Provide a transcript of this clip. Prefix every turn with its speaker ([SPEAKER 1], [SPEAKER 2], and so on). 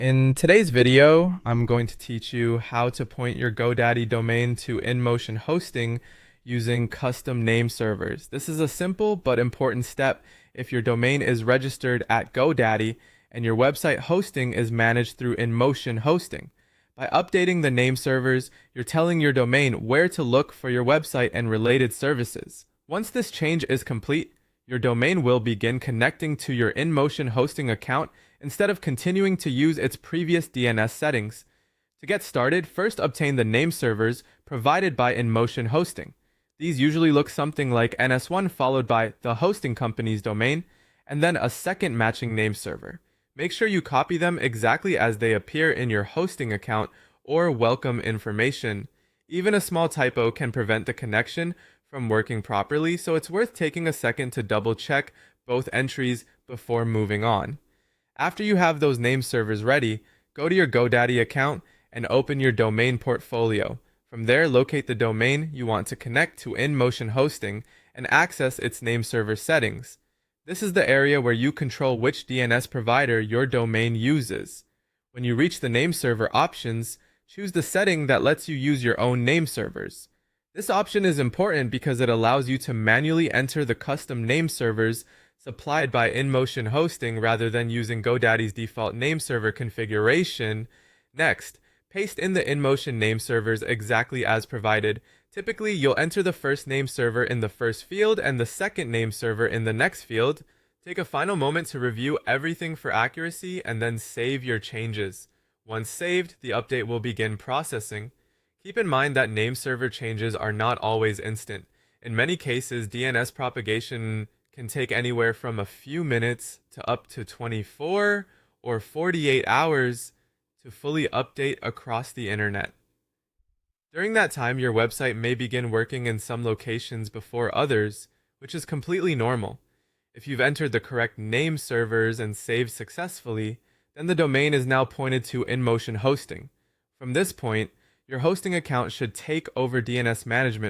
[SPEAKER 1] In today's video, I'm going to teach you how to point your GoDaddy domain to InMotion Hosting using custom name servers. This is a simple but important step if your domain is registered at GoDaddy and your website hosting is managed through InMotion Hosting. By updating the name servers, you're telling your domain where to look for your website and related services. Once this change is complete, your domain will begin connecting to your InMotion Hosting account instead of continuing to use its previous DNS settings. To get started, first obtain the name servers provided by InMotion Hosting. These usually look something like NS1 followed by the hosting company's domain, and then a second matching name server. Make sure you copy them exactly as they appear in your hosting account or welcome information. Even a small typo can prevent the connection from working properly, so it's worth taking a second to double check both entries before moving on. After you have those name servers ready, go to your GoDaddy account and open your domain portfolio. From there, locate the domain you want to connect to InMotion Hosting and access its name server settings. This is the area where you control which DNS provider your domain uses. When you reach the name server options, choose the setting that lets you use your own name servers. This option is important because it allows you to manually enter the custom name servers supplied by InMotion Hosting rather than using GoDaddy's default name server configuration. Next, paste in the InMotion name servers exactly as provided. Typically, you'll enter the first name server in the first field and the second name server in the next field. Take a final moment to review everything for accuracy and then save your changes. Once saved, the update will begin processing. Keep in mind that name server changes are not always instant. In many cases, DNS propagation can take anywhere from a few minutes to up to 24 or 48 hours to fully update across the internet. During that time, your website may begin working in some locations before others, which is completely normal. If you've entered the correct name servers and saved successfully, then the domain is now pointed to InMotion Hosting. From this point, your hosting account should take over DNS management